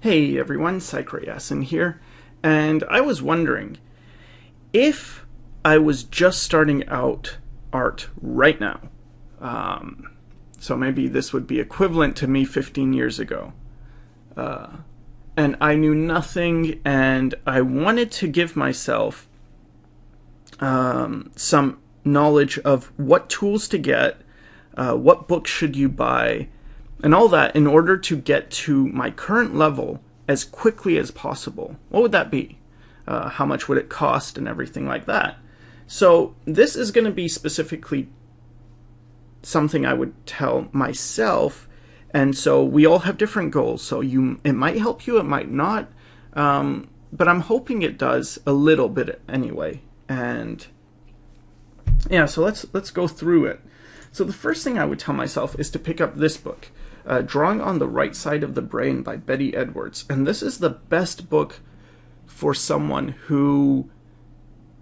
Hey everyone, Sycra Yasin here, and I was wondering if I was just starting out art right now. So maybe this would be equivalent to me 15 years ago. And I knew nothing, and I wanted to give myself some knowledge of what tools to get, what books should you buy, and all that in order to get to my current level as quickly as possible. What would that be? How much would it cost and everything like that? So this is going to be specifically something I would tell myself, and so we all have different goals. So it might help you, it might not, but I'm hoping it does a little bit anyway. And yeah, so let's go through it. So the first thing I would tell myself is to pick up this book, Drawing on the Right Side of the Brain by Betty Edwards. And this is the best book for someone who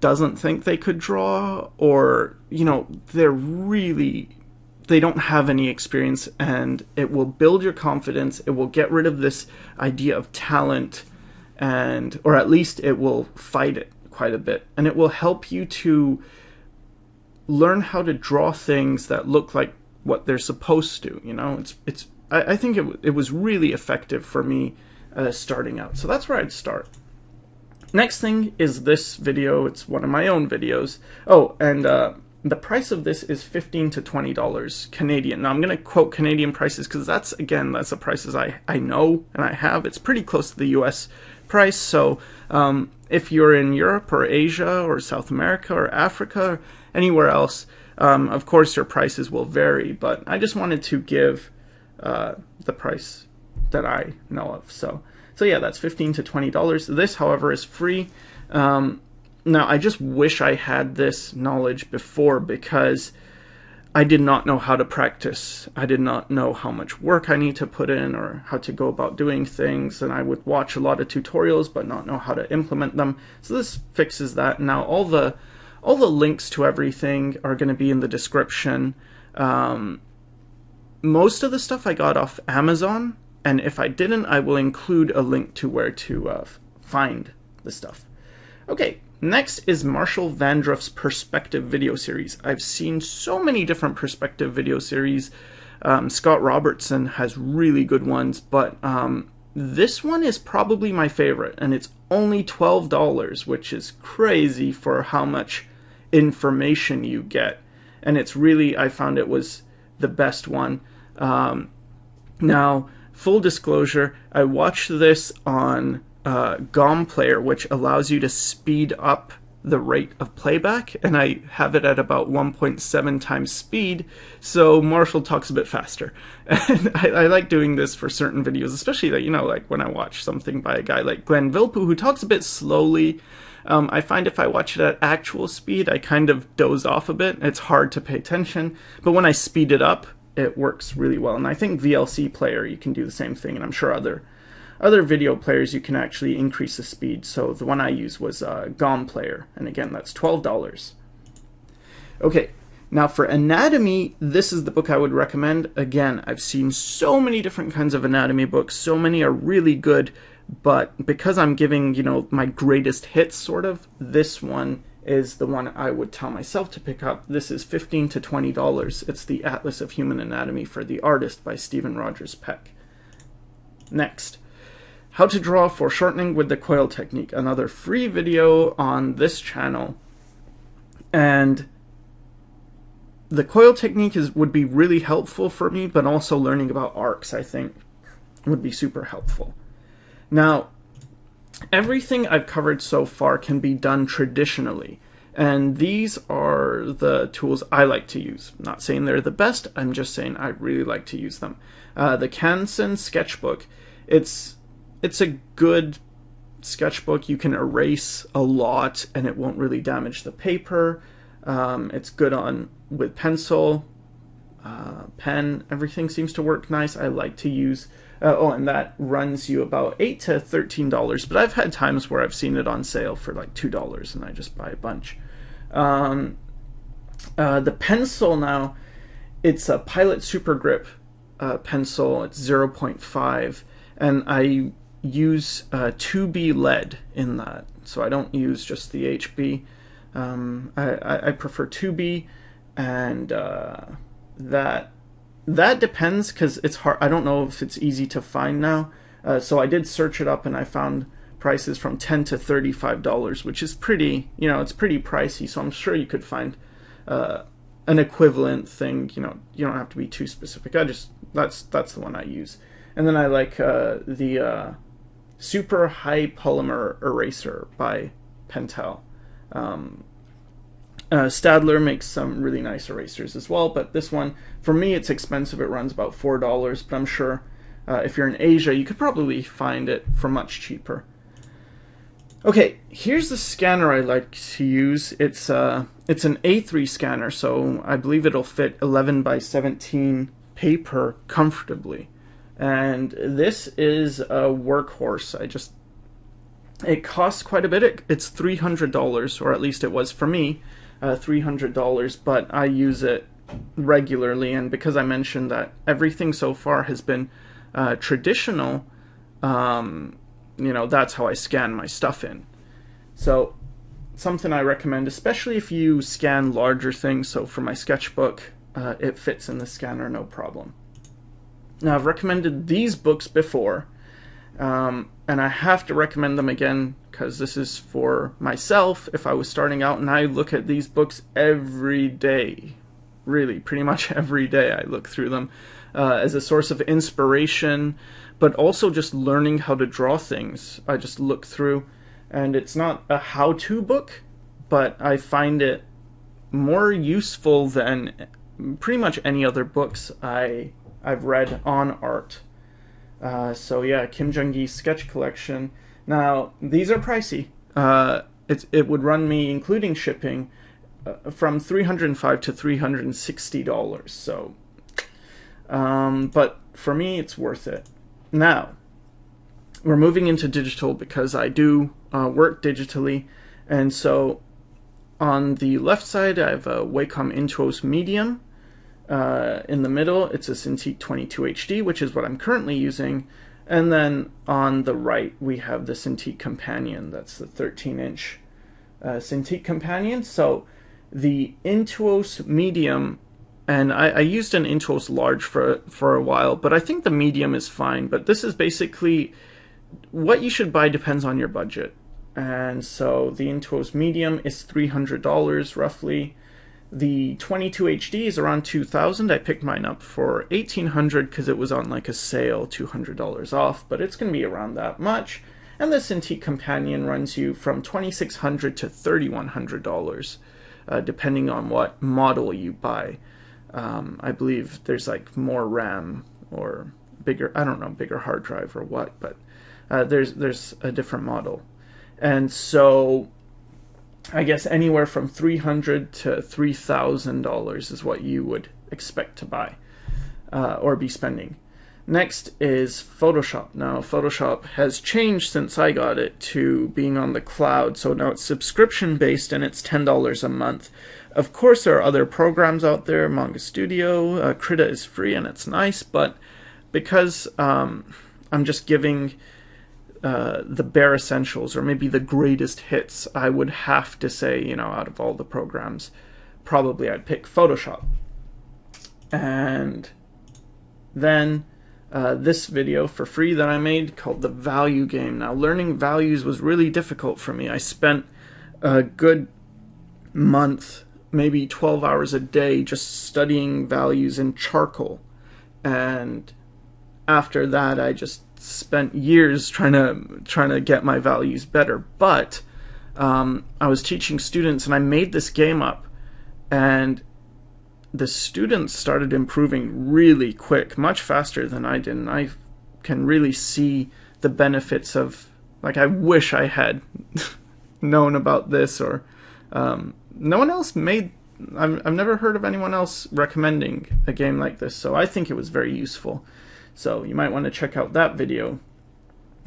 doesn't think they could draw, or, you know, they don't have any experience, and it will build your confidence. It will get rid of this idea of talent, or at least it will fight it quite a bit. And it will help you to learn how to draw things that look like what they're supposed to. You know, I think it was really effective for me starting out. So that's where I'd start. Next thing is this video. It's one of my own videos. Oh, and the price of this is $15 to $20 Canadian. Now I'm going to quote Canadian prices because that's the prices I know and I have. It's pretty close to the US price. So if you're in Europe or Asia or South America or Africa or anywhere else, of course your prices will vary, but I just wanted to give the price that I know of. So yeah, that's $15 to $20. This, however, is free. Now, I just wish I had this knowledge before, because I did not know how to practice. I did not know how much work I need to put in or how to go about doing things, and I would watch a lot of tutorials but not know how to implement them. So this fixes that. Now, all the links to everything are going to be in the description. Most of the stuff I got off Amazon, and if I didn't, I will include a link to where to find the stuff. Okay, next is Marshall Vandruff's Perspective video series. I've seen so many different perspective video series. Scott Robertson has really good ones, but this one is probably my favorite, and it's only $12, which is crazy for how much information you get. And it's really, I found it was the best one. Now, full disclosure, I watched this on GOM Player, which allows you to speed up the rate of playback, and I have it at about 1.7 times speed, so Marshall talks a bit faster. And I like doing this for certain videos, especially that, you know, like when I watch something by a guy like Glenn Vilppu, who talks a bit slowly. I find if I watch it at actual speed, I kind of doze off a bit. It's hard to pay attention, but when I speed it up, it works really well. And I think VLC Player, you can do the same thing, and I'm sure other video players you can actually increase the speed. So the one I use was GOM Player, and again, that's $12. Okay, now for anatomy, this is the book I would recommend. Again, I've seen so many different kinds of anatomy books. So many are really good, but because I'm giving, you know, my greatest hits, sort of, this one is the one I would tell myself to pick up. This is $15 to $20. It's the Atlas of Human Anatomy for the Artist by Stephen Rogers Peck. Next, How to Draw Foreshortening with the Coil Technique, another free video on this channel. And the coil technique would be really helpful for me, but also learning about arcs, I think, would be super helpful. Now, everything I've covered so far can be done traditionally, and these are the tools I like to use. I'm not saying they're the best, I'm just saying I really like to use them. The Canson sketchbook, it's a good sketchbook. You can erase a lot and it won't really damage the paper. It's good with pencil, pen, everything seems to work nice. I like to use and that runs you about $8 to $13, but I've had times where I've seen it on sale for like $2 and I just buy a bunch. The pencil now, it's a Pilot Super Grip pencil. It's 0.5, and I use 2B lead in that, so I don't use just the HB. I prefer 2B, and that depends, because it's hard. I don't know if it's easy to find now. So I did search it up, and I found prices from $10 to $35, which is pretty, it's pretty pricey. So I'm sure you could find an equivalent thing. You don't have to be too specific. That's the one I use. And then I like the Super High Polymer Eraser by Pentel. Stadler makes some really nice erasers as well, but this one, for me, it's expensive. It runs about $4, but I'm sure if you're in Asia, you could probably find it for much cheaper. Okay, here's the scanner I like to use. It's an A3 scanner, so I believe it'll fit 11 by 17 paper comfortably. And this is a workhorse. It costs quite a bit. It's $300, or at least it was for me, $300, but I use it regularly, and because I mentioned that everything so far has been traditional, that's how I scan my stuff in. So something I recommend, especially if you scan larger things. So for my sketchbook, it fits in the scanner no problem. Now, I've recommended these books before, and I have to recommend them again, because this is for myself if I was starting out, and I look at these books every day. Really, pretty much every day I look through them as a source of inspiration, but also just learning how to draw things. I just look through, and it's not a how-to book, but I find it more useful than pretty much any other books I've read on art. So yeah, Kim Jung-gi's sketch collection. Now, these are pricey. It would run me, including shipping, from $305 to $360. So, but for me, it's worth it. Now, we're moving into digital because I do work digitally, and so on the left side, I have a Wacom Intuos Medium. In the middle, it's a Cintiq 22 HD, which is what I'm currently using. And then on the right, we have the Cintiq Companion. That's the 13-inch Cintiq Companion. So the Intuos Medium, and I used an Intuos Large for a while, but I think the Medium is fine. But this is basically what you should buy depends on your budget. And so the Intuos Medium is $300 roughly. The 22 HD is around $2,000. I picked mine up for $1,800 because it was on like a sale, $200 off, but it's going to be around that much. And the Cintiq Companion runs you from $2,600 to $3,100, depending on what model you buy. I believe there's like more RAM or bigger, I don't know, bigger hard drive or what, but there's a different model. And so I guess anywhere from $300 to $3,000 is what you would expect to buy or be spending. Next is Photoshop. Now, Photoshop has changed since I got it to being on the cloud, so now it's subscription-based and it's $10 a month. Of course, there are other programs out there. Manga Studio, Krita is free and it's nice, but because I'm just giving the bare essentials, or maybe the greatest hits, I would have to say, out of all the programs, probably I'd pick Photoshop. And then this video for free that I made called The Value Game. Now, learning values was really difficult for me. I spent a good month, maybe 12 hours a day, just studying values in charcoal. And after that, I just spent years trying to get my values better. But I was teaching students, and I made this game up, and the students started improving really quick, much faster than I did. And I can really see the benefits of, like, I wish I had known about this, or no one else made, I've never heard of anyone else recommending a game like this, so I think it was very useful. So you might want to check out that video,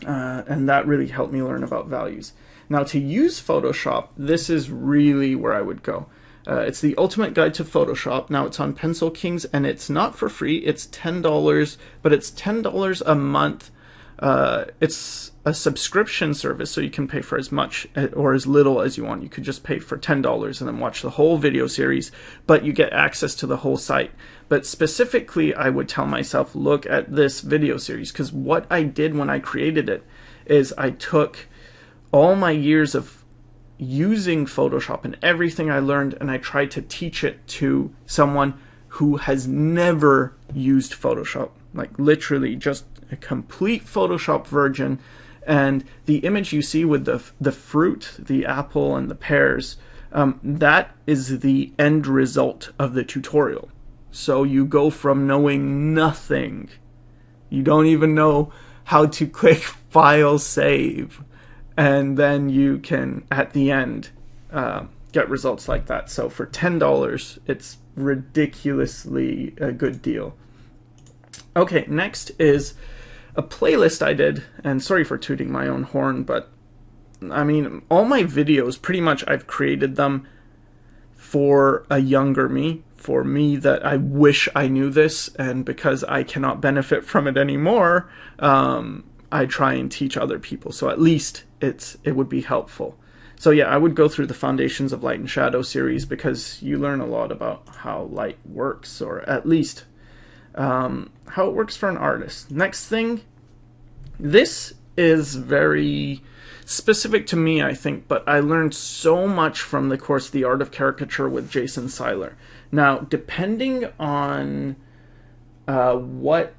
and that really helped me learn about values. Now, to use Photoshop, this is really where I would go. It's the Ultimate Guide to Photoshop. Now, it's on Pencil Kings, and it's not for free. It's $10, but it's $10 a month It's a subscription service, so you can pay for as much or as little as you want. You could just pay for $10 and then watch the whole video series, but you get access to the whole site. But specifically, I would tell myself, look at this video series, because what I did when I created it is I took all my years of using Photoshop and everything I learned, and I tried to teach it to someone who has never used Photoshop, like literally just a complete Photoshop virgin. And the image you see with the fruit, the apple and the pears, that is the end result of the tutorial. So you go from knowing nothing, you don't even know how to click file save, and then you can at the end get results like that. So for $10, it's ridiculously a good deal. Okay, next is a playlist I did, and sorry for tooting my own horn, but I mean, all my videos, pretty much I've created them for a younger me, for me that I wish I knew this, and because I cannot benefit from it anymore, I try and teach other people, so at least it would be helpful. So yeah, I would go through the Foundations of Light and Shadow series, because you learn a lot about how light works, or at least how it works for an artist. Next thing, this is very specific to me, I think, but I learned so much from the course The Art of Caricature with Jason Seiler. Now, depending on what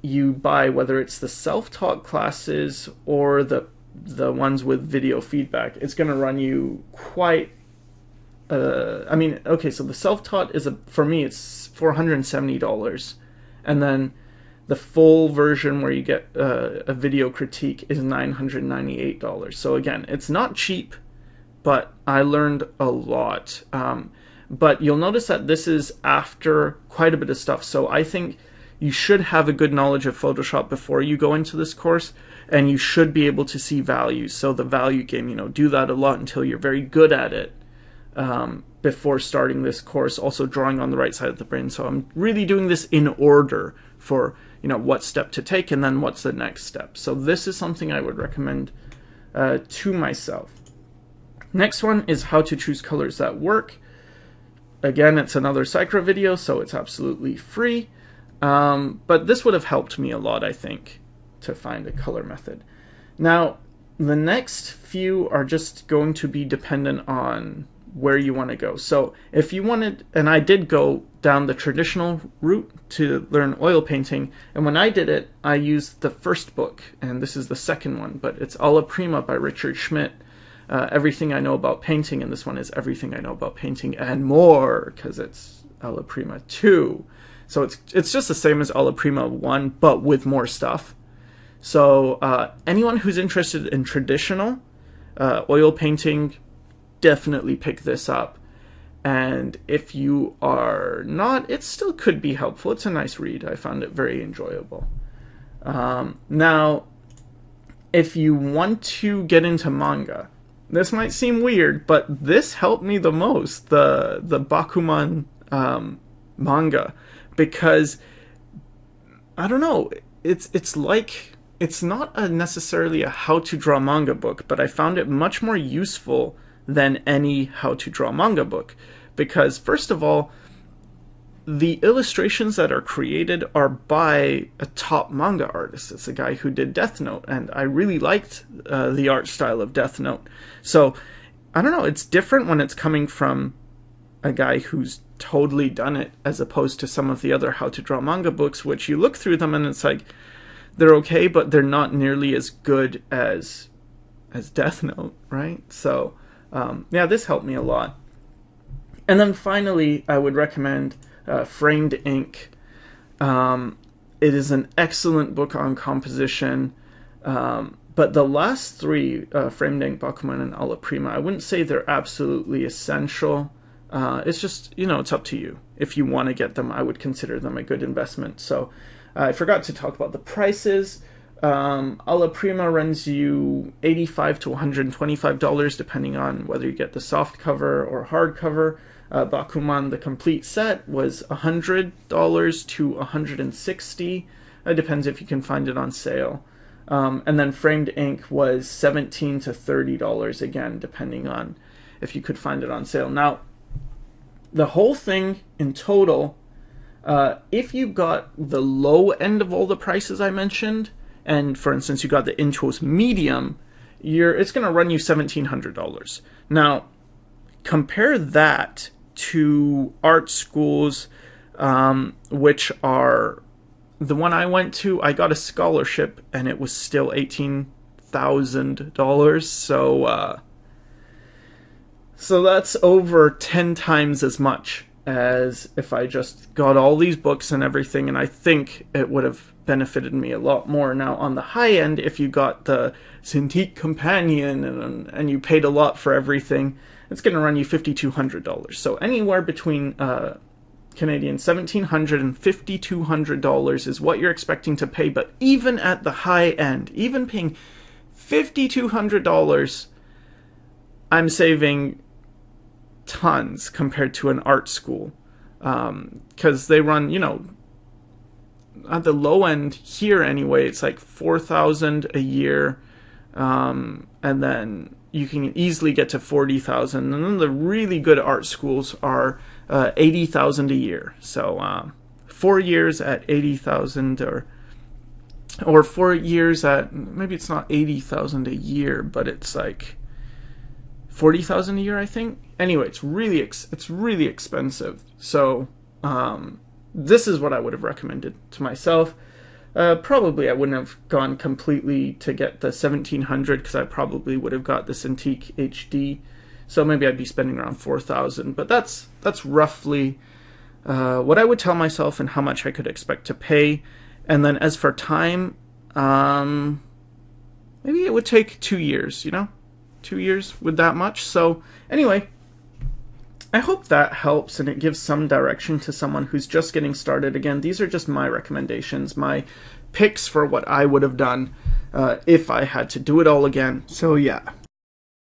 you buy, whether it's the self-taught classes or the ones with video feedback, it's going to run you quite I mean, okay, so the self-taught is, for me, it's $470, and then the full version where you get a video critique is $998. So again, it's not cheap, but I learned a lot. But you'll notice that this is after quite a bit of stuff, so I think you should have a good knowledge of Photoshop before you go into this course, and you should be able to see values. So the value game, do that a lot until you're very good at it. Before starting this course, also drawing on the right side of the brain. So I'm really doing this in order for, what step to take and then what's the next step. So this is something I would recommend to myself. Next one is how to choose colors that work. Again, it's another Sycra video, so it's absolutely free. But this would have helped me a lot, I think, to find a color method. Now, the next few are just going to be dependent on where you want to go. So if you wanted, and I did go down the traditional route to learn oil painting, and when I did it, I used the first book, and this is the second one, but it's Alla Prima by Richard Schmidt, Everything I Know About Painting, and this one is Everything I Know About Painting and More, because it's Alla Prima 2. So it's just the same as Alla Prima 1, but with more stuff. So anyone who's interested in traditional oil painting, definitely pick this up. And if you are not, it still could be helpful. It's a nice read. I found it very enjoyable. Now, if you want to get into manga, this might seem weird, but this helped me the most, the Bakuman manga, because I don't know, it's like, it's not necessarily a how to draw manga book, but I found it much more useful than any how to draw manga book, because first of all, the illustrations that are created are by a top manga artist. It's a guy who did Death Note, and I really liked the art style of Death Note. So I don't know, it's different when it's coming from a guy who's totally done it, as opposed to some of the other how to draw manga books, which you look through them and it's like, they're okay, but they're not nearly as good as Death Note, right? So yeah, this helped me a lot. And then finally, I would recommend Framed Ink. It is an excellent book on composition, but the last three, Framed Ink, Bakuman, and Alla Prima, I wouldn't say they're absolutely essential. It's just, it's up to you. If you want to get them, I would consider them a good investment. So I forgot to talk about the prices. Alla Prima runs you $85 to $125, depending on whether you get the soft cover or hard cover. Bakuman, the complete set, was $100 to $160. It depends if you can find it on sale. And then framed ink was $17 to $30 again, depending on if you could find it on sale. Now, the whole thing in total, if you got the low end of all the prices I mentioned, and for instance you got the Intuos Medium, it's going to run you $1,700. Now, compare that to art schools, which are the one I went to. I got a scholarship and it was still $18,000. So that's over 10 times as much as if I just got all these books and everything, and I think it would have benefited me a lot more. Now, on the high end, if you got the Cintiq Companion and you paid a lot for everything, it's going to run you $5,200. So anywhere between Canadian $1,700 and $5,200 is what you're expecting to pay. But even at the high end, even paying $5,200, I'm saving tons compared to an art school, because they run, at the low end here anyway, it's like $4,000 a year, and then you can easily get to $40,000, and then the really good art schools are $80,000 a year. So 4 years at $80,000, or 4 years at, maybe it's not $80,000 a year, but it's like $40,000 a year, I think. Anyway, it's really expensive. So this is what I would have recommended to myself. Probably I wouldn't have gone completely to get the 1,700, because I probably would have got the Cintiq HD. So maybe I'd be spending around $4,000. But that's roughly what I would tell myself and how much I could expect to pay. And then as for time, maybe it would take 2 years. 2 years with that much. So anyway, I hope that helps and it gives some direction to someone who's just getting started. Again, these are just my recommendations, my picks for what I would have done if I had to do it all again. So yeah,